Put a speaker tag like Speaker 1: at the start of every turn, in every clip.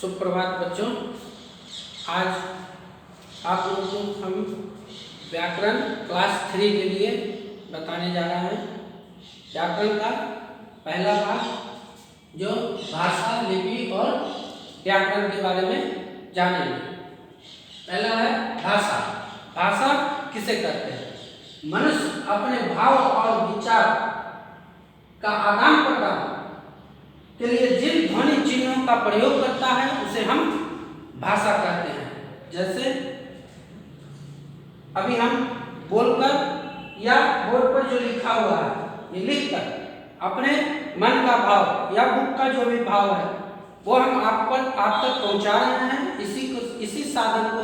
Speaker 1: सुप्रभात बच्चों। आज आप लोगों को हम व्याकरण क्लास 3 के लिए बताने जा रहे हैं। व्याकरण का पहला भाग जो भाषा, लिपि और व्याकरण के बारे में जानेंगे। पहला है भाषा। भाषा किसे कहते हैं? मनुष्य अपने भाव और विचार का आदान प्रदान के लिए जिन ध्वनि चिन्हों का प्रयोग करता है उसे हम भाषा कहते हैं। जैसे अभी हम बोलकर या बोर्ड पर जो लिखा हुआ है ये लिखकर अपने मन का भाव या बुक का जो भी भाव है वो हम आप तक पहुंचा रहे हैं। इसी साधन को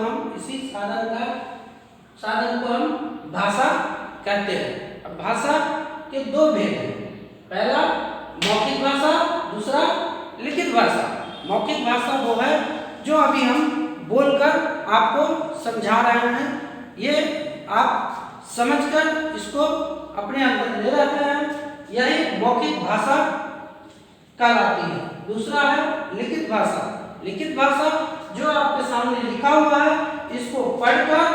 Speaker 1: हम भाषा कहते हैं। अब भाषा के दो भेद हैं। पहला मौखिक भाषा, दूसरा लिखित भाषा। मौखिक भाषा वो है जो अभी हम बोलकर आपको समझा रहे हैं। ये आप समझकर इसको अपने अंदर ले रहते हैं, यही मौखिक भाषा कहलाती है। दूसरा है लिखित भाषा। लिखित भाषा जो आपके सामने लिखा हुआ है इसको पढ़कर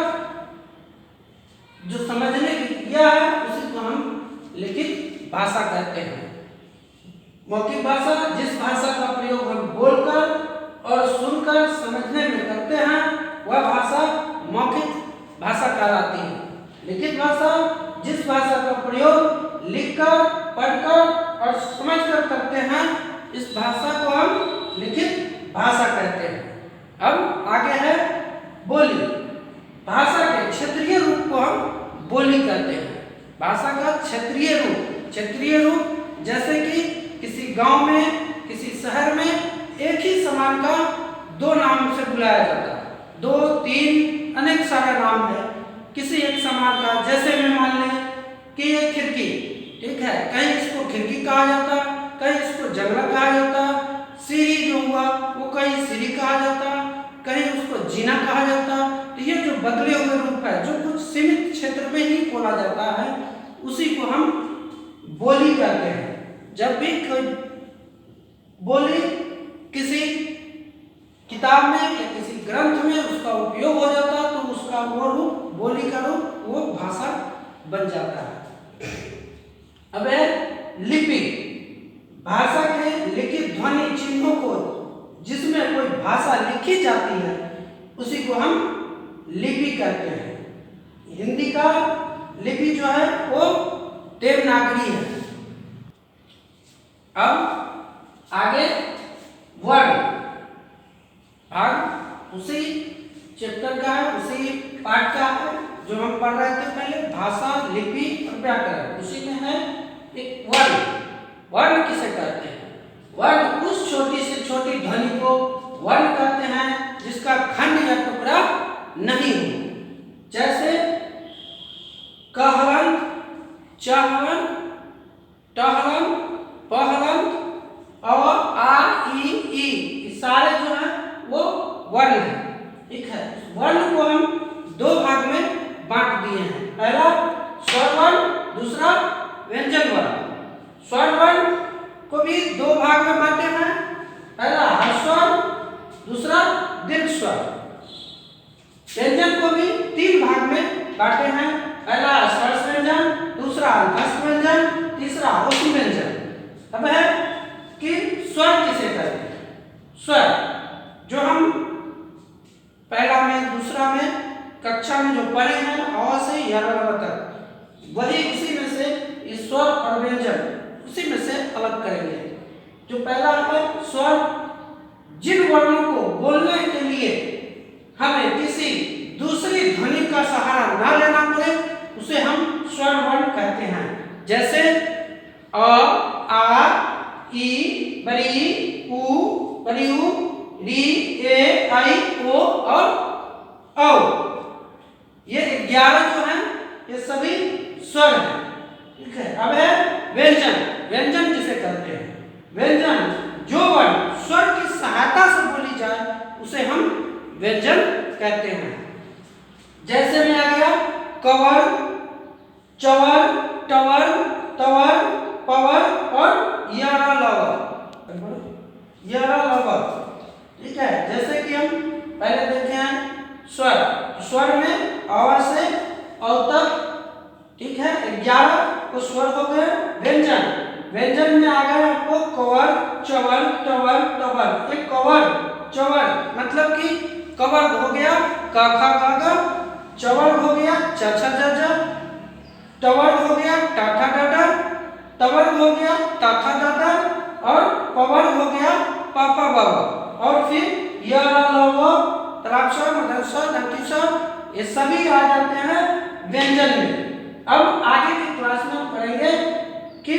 Speaker 1: जो समझने की क्रिया है उसी को हम लिखित भाषा कहते हैं। मौखिक भाषा जिस भाषा का प्रयोग हम बोलकर और सुनकर समझने में करते हैं वह भाषा मौखिक भाषा कहलाती है। लिखित भाषा जिस भाषा का प्रयोग लिखकर, पढ़कर और समझकर करते हैं इस भाषा को हम लिखित भाषा कहते हैं। अब आगे है बोली। भाषा के क्षेत्रीय रूप को हम बोली कहते हैं। भाषा का क्षेत्रीय रूप जैसे कि किसी गांव में, किसी शहर में एक ही सामान का दो नाम से बुलाया जाता है। 2, 3 अनेक सारे नाम है किसी एक सामान का। जैसे मैं मान लें कि ये खिड़की, ठीक है, कहीं इसको खिड़की कहा जाता, कहीं इसको जंगला कहा जाता। सीढ़ी जो हुआ वो कहीं सीढ़ी कहा जाता, कहीं उसको जीना कहा जाता। तो ये जो बदले हुए रूप है जो कुछ सीमित क्षेत्र में ही बोला जाता है उसी को हम बोली कहते हैं। जब भी कोई बोली किसी किताब में या किसी ग्रंथ में उसका उपयोग हो जाता तो उसका वो रूप, बोली का रूप, वो भाषा बन जाता है। अब है लिपि। भाषा के लिखित ध्वनि चिन्हों को जिसमें कोई भाषा लिखी जाती है उसी को हम लिपि कहते हैं। हिंदी का लिपि जो है वो देवनागरी है। अब आगे वर्ण भाग उसी चैप्टर का है, उसी पाठ का है जो हम पढ़ रहे थे पहले। भाषा, लिपि और व्याकरण, उसी में है एक वर्ण। वर्ण किसे कहते हैं? वर्ण उस छोटी से छोटी ध्वनि को वर्ण कहते हैं जिसका खंड या टुकड़ा नहीं हो। जैसे कहलन, चहलन, टहलन, पहलन और आ, ई सारे जो हैं वो वर्ण हैं, ठीक है। वर्ण को हम दो भाग में बांट दिए हैं। पहला स्वर वर्ण, दूसरा व्यंजन वर्ण। स्वर वर्ण को भी दो भाग में बांटे हैं। पहला ह्रस्व स्वर, दूसरा दीर्घ स्वर। व्यंजन को भी 3 भाग में बांटे हैं। पहला स्पर्श व्यंजन, दूसरा अंतस्थ व्यंजन, तीसरा औष्ण व्यंजन। अब है कि स्वर किसे कहते हैं? स्वर जो हम पहला में, दूसरा में कक्षा में जो पढ़े हैं अ से या तक, वही उसी में से इस स्वर और व्यंजन उसी में से अलग करेंगे। जो पहला है स्वर, जिन वर्णों को बोलने के लिए हमें किसी दूसरी ध्वनि का सहारा ना लेना पड़े उसे हम स्वर वर्ण कहते हैं। जैसे अ, आ, ई, बड़ी, उ, बड़ी उ, री, ए, आई, ओ और औ। ये 11 जो हैं ये सभी स्वर हैं, ठीक है। अब है व्यंजन। व्यंजन किसे कहते हैं? व्यंजन जो वर्ण स्वर की सहायता से बोली जाए उसे हम व्यंजन कहते हैं। जैसे में आ गया कवर, चवर, टवर, तवर, पवर और यारा लवर। ठीक है, जैसे कि हम पहले देखे हैं स्वर, स्वर में अ से औ तक, ठीक है, 11 को स्वर हो गए। व्यंजन, व्यंजन में आ गए आपको कवर, चवर, टवर, टबर। एक कवर, चवर मतलब कि कवर हो गया क ख ग घ, चवर हो गया च छ ज झ, टवर हो गया ट ठ ड ढ, तवर हो गया त थ द ध, और पवर हो गया प फ ब भ। और फिर य र ल व, तराब स्वर, मध्यम स्वर, दंती स्वर, ये सभी आ जाते हैं व्यंजन में। अब आगे की क्लास में हम पढ़ेंगे कि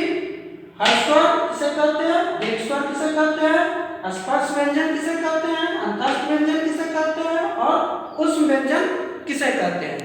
Speaker 1: हर्ष स्वर किसे कहते हैं, दीर्घ स्वर किसे कहते हैं, स्पर्श व्यंजन किसे कहते हैं, अंतस्थ व्यंजन किसे कहते हैं और उष्म व्यंजन किसे कहते हैं।